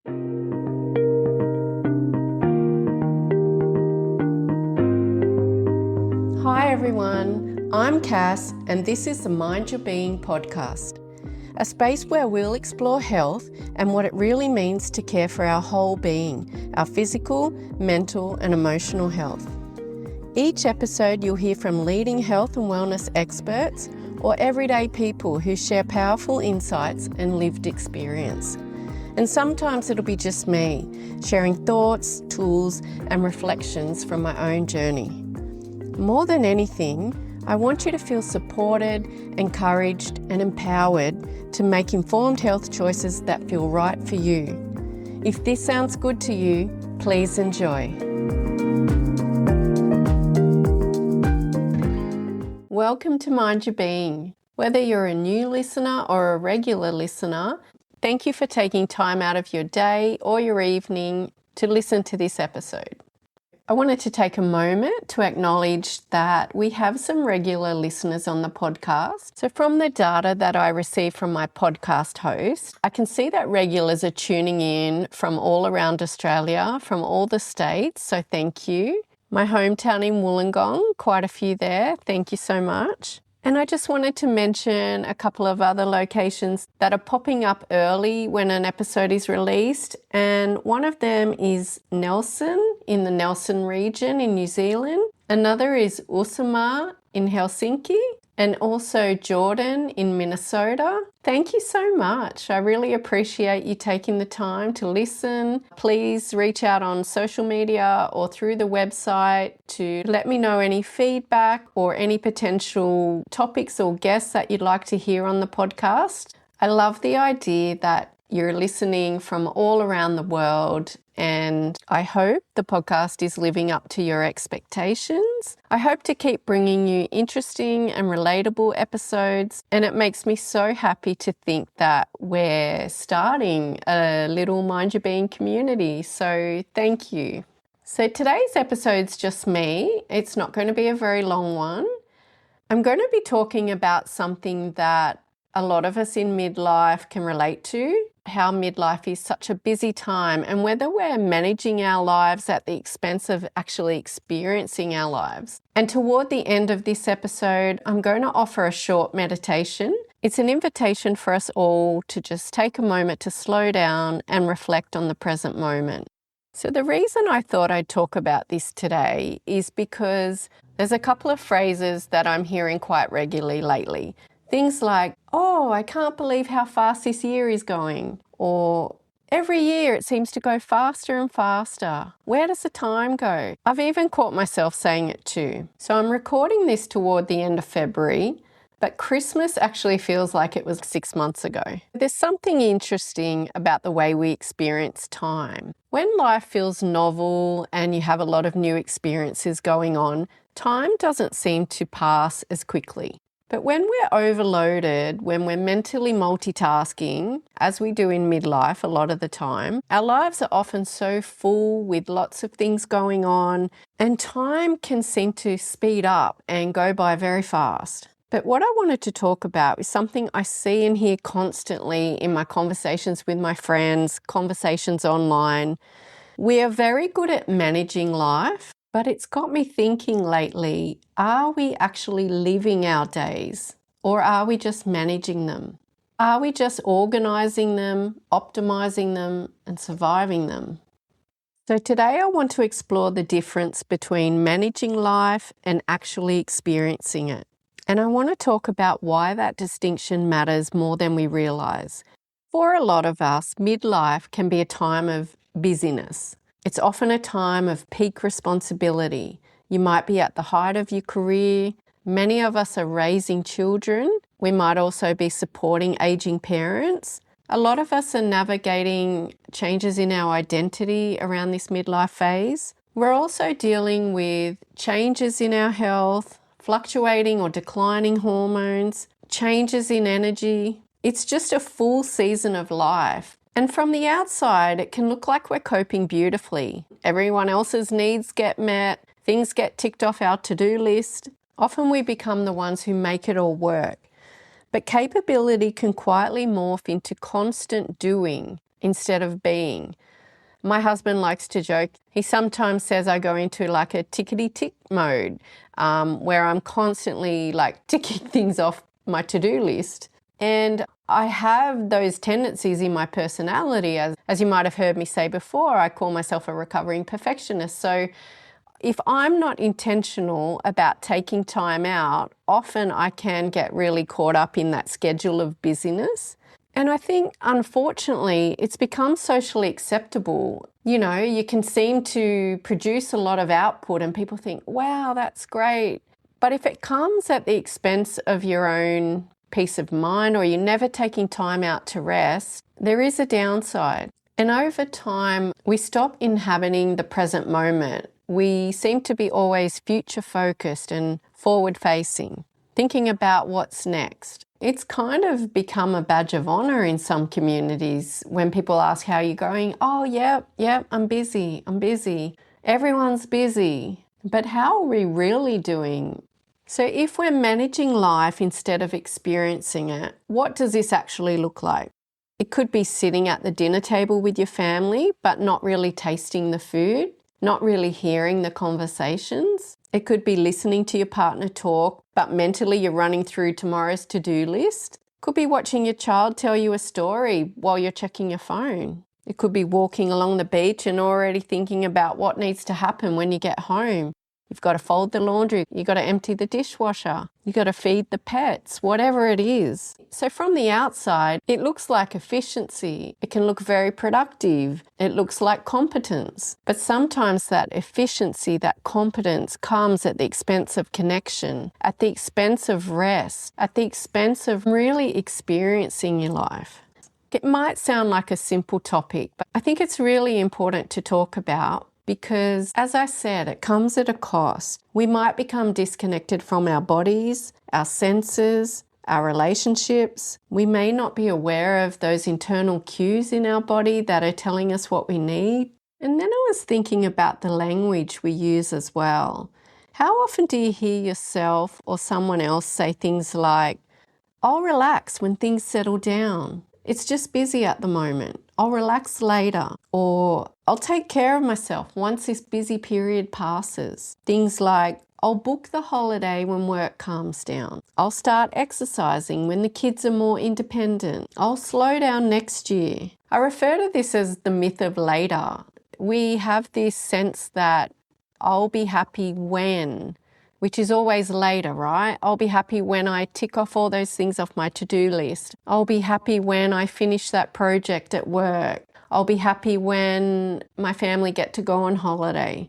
Hi everyone, I'm Cass and this is the Mind Your Being podcast, a space where we'll explore health and what it really means to care for our whole being, our physical, mental and emotional health. Each episode you'll hear from leading health and wellness experts or everyday people who share powerful insights and lived experience. And sometimes it'll be just me, sharing thoughts, tools and reflections from my own journey. More than anything, I want you to feel supported, encouraged and empowered to make informed health choices that feel right for you. If this sounds good to you, please enjoy. Welcome to Mind Your Being. Whether you're a new listener or a regular listener, thank you for taking time out of your day or your evening to listen to this episode. I wanted to take a moment to acknowledge that we have some regular listeners on the podcast. So from the data that I receive from my podcast host, I can see that regulars are tuning in from all around Australia, from all the states. So thank you. My hometown in Wollongong, quite a few there. Thank you so much. And I just wanted to mention a couple of other locations that are popping up early when an episode is released. And one of them is Nelson in the Nelson region in New Zealand. Another is Uusimaa in Helsinki and also Jordan in Minnesota. Thank you so much. I really appreciate you taking the time to listen. Please reach out on social media or through the website to let me know any feedback or any potential topics or guests that you'd like to hear on the podcast. I love the idea that you're listening from all around the world, and I hope the podcast is living up to your expectations. I hope to keep bringing you interesting and relatable episodes, and it makes me so happy to think that we're starting a little Mind Your Being community, so thank you. So today's episode's just me. It's not going to be a very long one. I'm going to be talking about something that a lot of us in midlife can relate to, how midlife is such a busy time and whether we're managing our lives at the expense of actually experiencing our lives. And toward the end of this episode, I'm going to offer a short meditation. It's an invitation for us all to just take a moment to slow down and reflect on the present moment. So the reason I thought I'd talk about this today is because there's a couple of phrases that I'm hearing quite regularly lately. Things like, oh, I can't believe how fast this year is going. Or every year it seems to go faster and faster. Where does the time go? I've even caught myself saying it too. So I'm recording this toward the end of February, but Christmas actually feels like it was 6 months ago. There's something interesting about the way we experience time. When life feels novel and you have a lot of new experiences going on, time doesn't seem to pass as quickly. But when we're overloaded, when we're mentally multitasking, as we do in midlife a lot of the time, our lives are often so full with lots of things going on, and time can seem to speed up and go by very fast. But what I wanted to talk about is something I see and hear constantly in my conversations with my friends, conversations online. We are very good at managing life, but it's got me thinking lately, are we actually living our days or are we just managing them? Are we just organising them, optimising them and surviving them? So today I want to explore the difference between managing life and actually experiencing it. And I want to talk about why that distinction matters more than we realise. For a lot of us, midlife can be a time of busyness. It's often a time of peak responsibility. You might be at the height of your career. Many of us are raising children. We might also be supporting aging parents. A lot of us are navigating changes in our identity around this midlife phase. We're also dealing with changes in our health, fluctuating or declining hormones, changes in energy. It's just a full season of life. And from the outside, it can look like we're coping beautifully. Everyone else's needs get met, things get ticked off our to-do list. Often we become the ones who make it all work. But capability can quietly morph into constant doing, instead of being. My husband likes to joke. He sometimes says I go into like a tickety-tick mode, where I'm constantly like ticking things off my to-do list. And I have those tendencies in my personality. As you might have heard me say before, I call myself a recovering perfectionist. So if I'm not intentional about taking time out, often I can get really caught up in that schedule of busyness. And I think, unfortunately, it's become socially acceptable. You know, you can seem to produce a lot of output and people think, wow, that's great. But if it comes at the expense of your own peace of mind, or you're never taking time out to rest, there is a downside. And over time, we stop inhabiting the present moment. We seem to be always future focused and forward facing, thinking about what's next. It's kind of become a badge of honor in some communities when people ask how you're going. Oh, yep, I'm busy. Everyone's busy. But how are we really doing? So if we're managing life instead of experiencing it, what does this actually look like? It could be sitting at the dinner table with your family, but not really tasting the food, not really hearing the conversations. It could be listening to your partner talk, but mentally you're running through tomorrow's to-do list. It could be watching your child tell you a story while you're checking your phone. It could be walking along the beach and already thinking about what needs to happen when you get home. You've got to fold the laundry, you've got to empty the dishwasher, you've got to feed the pets, whatever it is. So from the outside, it looks like efficiency. It can look very productive. It looks like competence. But sometimes that efficiency, that competence comes at the expense of connection, at the expense of rest, at the expense of really experiencing your life. It might sound like a simple topic, but I think it's really important to talk about. Because, as I said, it comes at a cost. We might become disconnected from our bodies, our senses, our relationships. We may not be aware of those internal cues in our body that are telling us what we need. And then I was thinking about the language we use as well. How often do you hear yourself or someone else say things like, I'll relax when things settle down. It's just busy at the moment. I'll relax later. Or I'll take care of myself once this busy period passes. Things like, I'll book the holiday when work calms down. I'll start exercising when the kids are more independent. I'll slow down next year. I refer to this as the myth of later. We have this sense that I'll be happy when, which is always later, right? I'll be happy when I tick off all those things off my to-do list. I'll be happy when I finish that project at work. I'll be happy when my family get to go on holiday.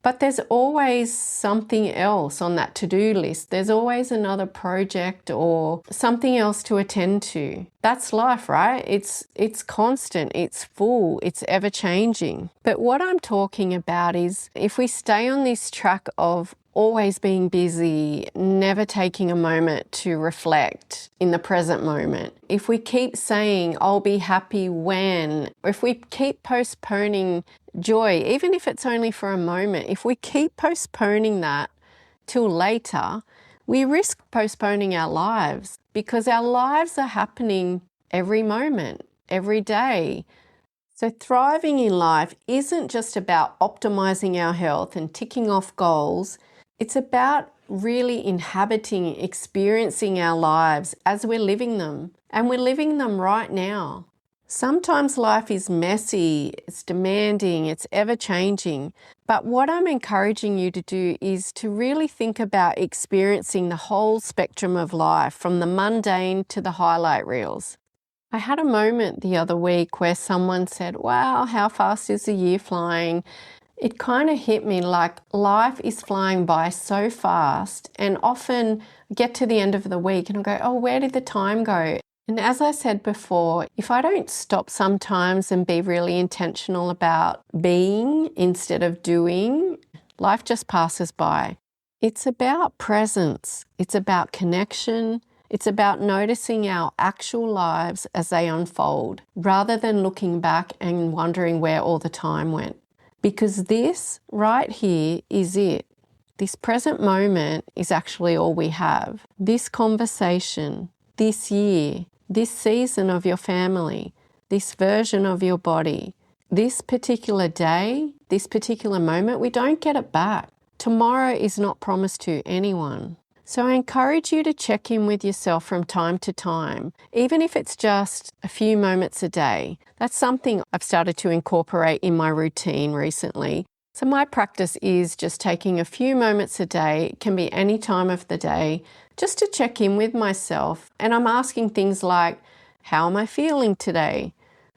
But there's always something else on that to-do list. There's always another project or something else to attend to. That's life, right? It's constant, it's full, it's ever-changing. But what I'm talking about is if we stay on this track of always being busy, never taking a moment to reflect in the present moment. If we keep saying, I'll be happy when, or if we keep postponing joy, even if it's only for a moment, if we keep postponing that till later, we risk postponing our lives because our lives are happening every moment, every day. So thriving in life isn't just about optimizing our health and ticking off goals. It's about really inhabiting, experiencing our lives as we're living them. And we're living them right now. Sometimes life is messy, it's demanding, it's ever-changing. But what I'm encouraging you to do is to really think about experiencing the whole spectrum of life, from the mundane to the highlight reels. I had a moment the other week where someone said, wow, how fast is the year flying? It kind of hit me like life is flying by so fast, and often get to the end of the week and I go, oh, where did the time go? And as I said before, if I don't stop sometimes and be really intentional about being instead of doing, life just passes by. It's about presence. It's about connection. It's about noticing our actual lives as they unfold, rather than looking back and wondering where all the time went. Because this right here is it. This present moment is actually all we have. This conversation, this year, this season of your family, this version of your body, this particular day, this particular moment, we don't get it back. Tomorrow is not promised to anyone. So I encourage you to check in with yourself from time to time, even if it's just a few moments a day. That's something I've started to incorporate in my routine recently. So my practice is just taking a few moments a day, it can be any time of the day, just to check in with myself. And I'm asking things like, how am I feeling today?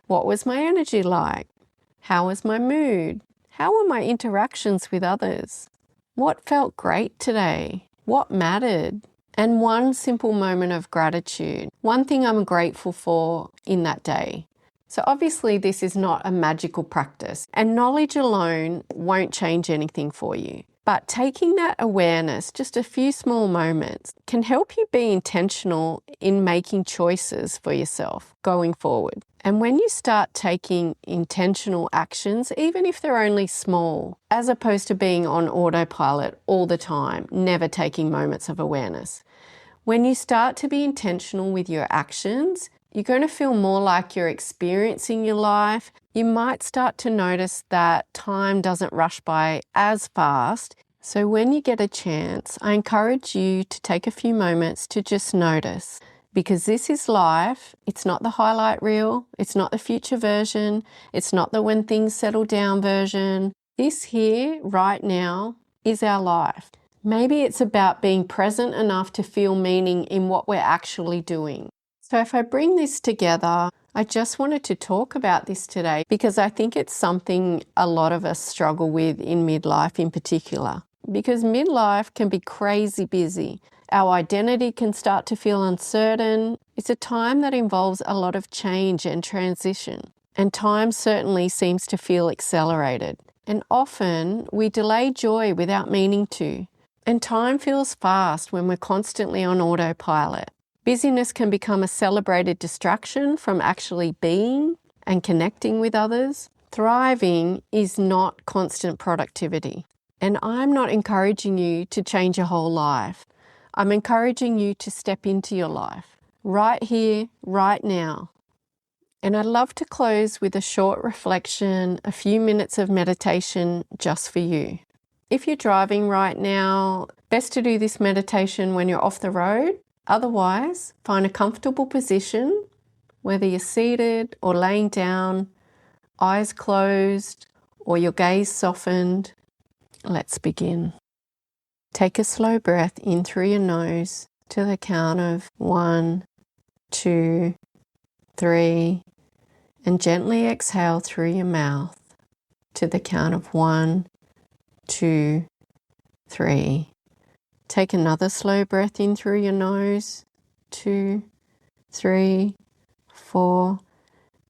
What was my energy like? How was my mood? How were my interactions with others? What felt great today? What mattered? And one simple moment of gratitude, one thing I'm grateful for in that day. So obviously this is not a magical practice, and knowledge alone won't change anything for you. But taking that awareness, just a few small moments, can help you be intentional in making choices for yourself going forward. And when you start taking intentional actions, even if they're only small, as opposed to being on autopilot all the time, never taking moments of awareness, when you start to be intentional with your actions, you're going to feel more like you're experiencing your life. You might start to notice that time doesn't rush by as fast. So when you get a chance, I encourage you to take a few moments to just notice, because this is life. It's not the highlight reel. It's not the future version. It's not the when things settle down version. This here, right now, is our life. Maybe it's about being present enough to feel meaning in what we're actually doing. So if I bring this together, I just wanted to talk about this today because I think it's something a lot of us struggle with in midlife in particular. Because midlife can be crazy busy. Our identity can start to feel uncertain. It's a time that involves a lot of change and transition. And time certainly seems to feel accelerated. And often we delay joy without meaning to. And time feels fast when we're constantly on autopilot. Busyness can become a celebrated distraction from actually being and connecting with others. Thriving is not constant productivity. And I'm not encouraging you to change your whole life. I'm encouraging you to step into your life, right here, right now. And I'd love to close with a short reflection, a few minutes of meditation just for you. If you're driving right now, best to do this meditation when you're off the road. Otherwise, find a comfortable position, whether you're seated or laying down, eyes closed or your gaze softened. Let's begin. Take a slow breath in through your nose to the count of 1, 2, 3, and gently exhale through your mouth to the count of 1, 2, 3. Take another slow breath in through your nose, 2, 3, 4,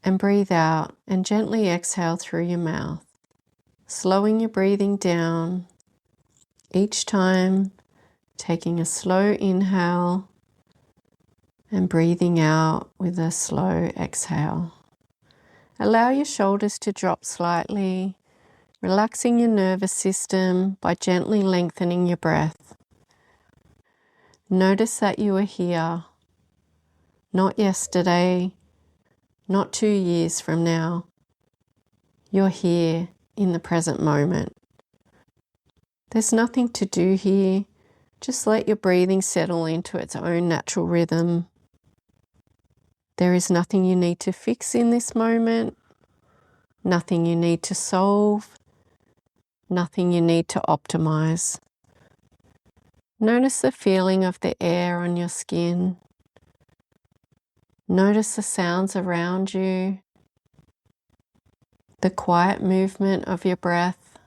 and breathe out and gently exhale through your mouth, slowing your breathing down, each time taking a slow inhale and breathing out with a slow exhale. Allow your shoulders to drop slightly, relaxing your nervous system by gently lengthening your breath. Notice that you are here, not yesterday, not 2 years from now. You're here in the present moment. There's nothing to do here. Just let your breathing settle into its own natural rhythm. There is nothing you need to fix in this moment, nothing you need to solve, nothing you need to optimize. Notice the feeling of the air on your skin. Notice the sounds around you, the quiet movement of your breath.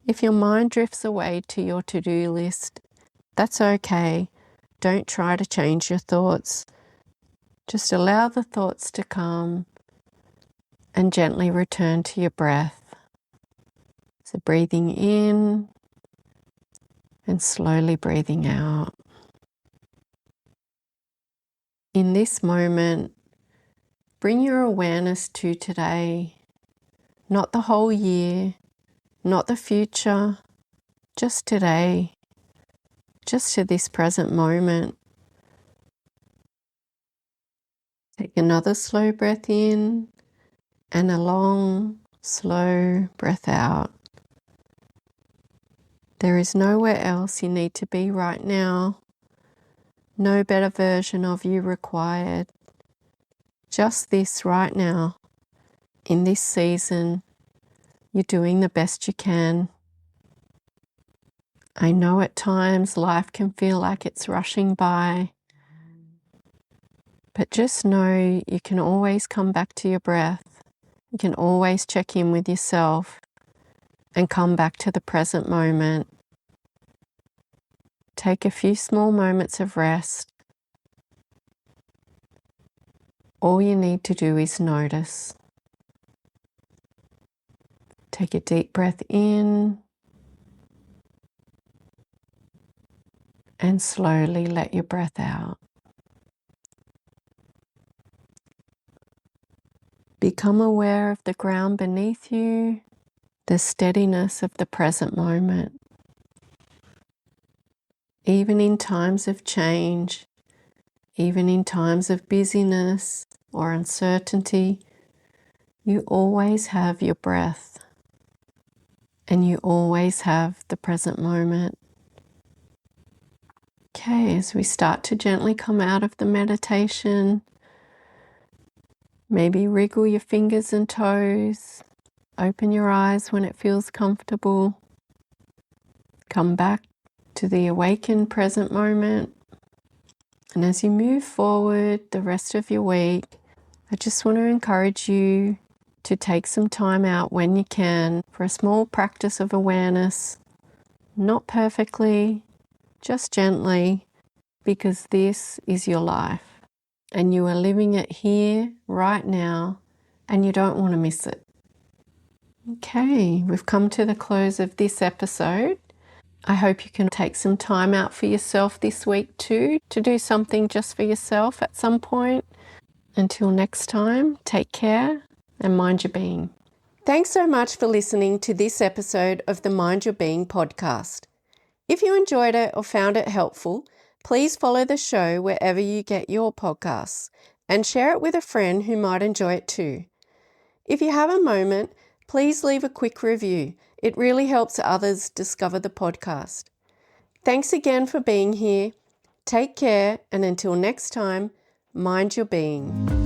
If your mind drifts away to your to-do list, that's okay. Don't try to change your thoughts. Just allow the thoughts to come and gently return to your breath. So breathing in and slowly breathing out. In this moment, bring your awareness to today, not the whole year, not the future, just today, just to this present moment. Take another slow breath in and a long, slow breath out. There is nowhere else you need to be right now. No better version of you required. Just this right now. In this season, you're doing the best you can. I know at times life can feel like it's rushing by, but just know you can always come back to your breath. You can always check in with yourself and come back to the present moment. Take a few small moments of rest. All you need to do is notice. Take a deep breath in and slowly let your breath out. Become aware of the ground beneath you, the steadiness of the present moment. Even in times of change, even in times of busyness or uncertainty, you always have your breath and you always have the present moment. Okay, as we start to gently come out of the meditation, maybe wriggle your fingers and toes, open your eyes when it feels comfortable, come back to the awakened present moment. And as you move forward the rest of your week, I just want to encourage you to take some time out when you can for a small practice of awareness, not perfectly, just gently, because this is your life and you are living it here right now and you don't want to miss it. Okay, we've come to the close of this episode. I hope you can take some time out for yourself this week too, to do something just for yourself at some point. Until next time, take care and mind your being. Thanks so much for listening to this episode of the Mind Your Being podcast. If you enjoyed it or found it helpful, please follow the show wherever you get your podcasts and share it with a friend who might enjoy it too. If you have a moment, please leave a quick review. It really helps others discover the podcast. Thanks again for being here. Take care, and until next time, mind your being.